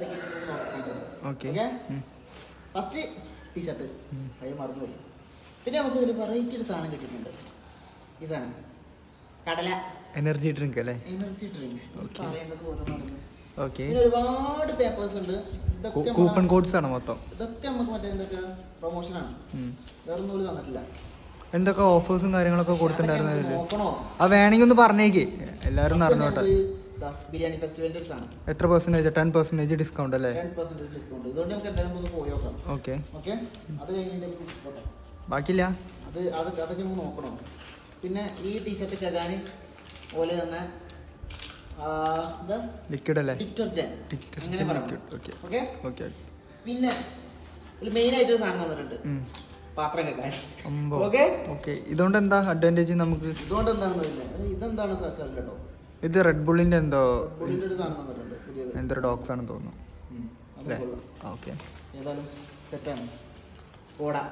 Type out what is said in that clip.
ബാക്കി എന്തൊക്കെയാണ് okay. First T shirt അത് മറന്നുപോയി. പിന്നെ നമുക്ക് ഒരു വെറൈറ്റി ഒരു സാധനം കിട്ടിയിട്ടുണ്ട്. ഈ സാധനം കടല എനർജി ഡ്രിങ്ക് അല്ലേ? Energy drink. പറയേണ്ടത് ഓരോന്നാണ്. ഓക്കെ. പിന്നെ ഒരുപാട് പേപ്പേഴ്സ് ഉണ്ട്. ഇതൊക്കെ കൂപ്പൺ കോഡ്സ് ആണ് മൊത്തം. ഇതൊക്കെ നമുക്ക് മറ്റേ എന്തൊക്കെ പ്രൊമോഷനാണ്, വേറെ ഒന്നും തന്നിട്ടില്ല. എന്തൊക്കെ ഓഫേഴ്സും കാര്യങ്ങളൊക്കെ കൊടുത്തിട്ടുണ്ടായിരുന്നു. നോക്കണോ? ആ വേണമെങ്കിൽ ഒന്ന് പറഞ്ഞേക്ക്, എല്ലാവരും അറിഞ്ഞോട്ടെ. ബിരിയാണി ഫെസ്റ്റിവലിന്റെ സാധനം. എത്ര പെർസെന്റേജ്? 10% ഡിസ്കൗണ്ട് അല്ലേ? 10% ഡിസ്കൗണ്ട്. ഇതുകൊണ്ട് നമുക്ക് എന്തായാലും ഒന്ന് പോയി നോക്കാം. ഓക്കെ. ഓക്കെ, അത് കഴിഞ്ഞിട്ട് പോട്ടെ, ബാക്കിയില്ല. അതൊക്കെ നമുക്ക് നോക്കണം. പിന്നെ ഈ ടീഷർട്ട് കെഗാനി പോലെ തന്നെ ലിക്വിഡ് അല്ലേ? ഡിറ്റർജന്റ്. ഓക്കെ. പിന്നെ ഒരു മെയിൻ ആയിട്ട് ഒരു സാധനം തന്നിട്ടുണ്ട്, പാത്രം കെഗാനി. ഓക്കെ. ഇതുകൊണ്ട് എന്താ അഡ്വാൻറ്റേജ് നമുക്ക്? ഇതുകൊണ്ട് ഇതെന്താണ് വെച്ചാൽ കേട്ടോ, ഇത് റെഡ് ബുള്ളിന്റെ എന്തോ ഒരു സാധനം തന്നിട്ടുണ്ട് പുതിയത്. എന്തൊരു ഡോഗ്സ് ആണെന്ന് തോന്നുന്നു. Okay, okay. ഏതായാലും സെറ്റാണ്. ഓടാ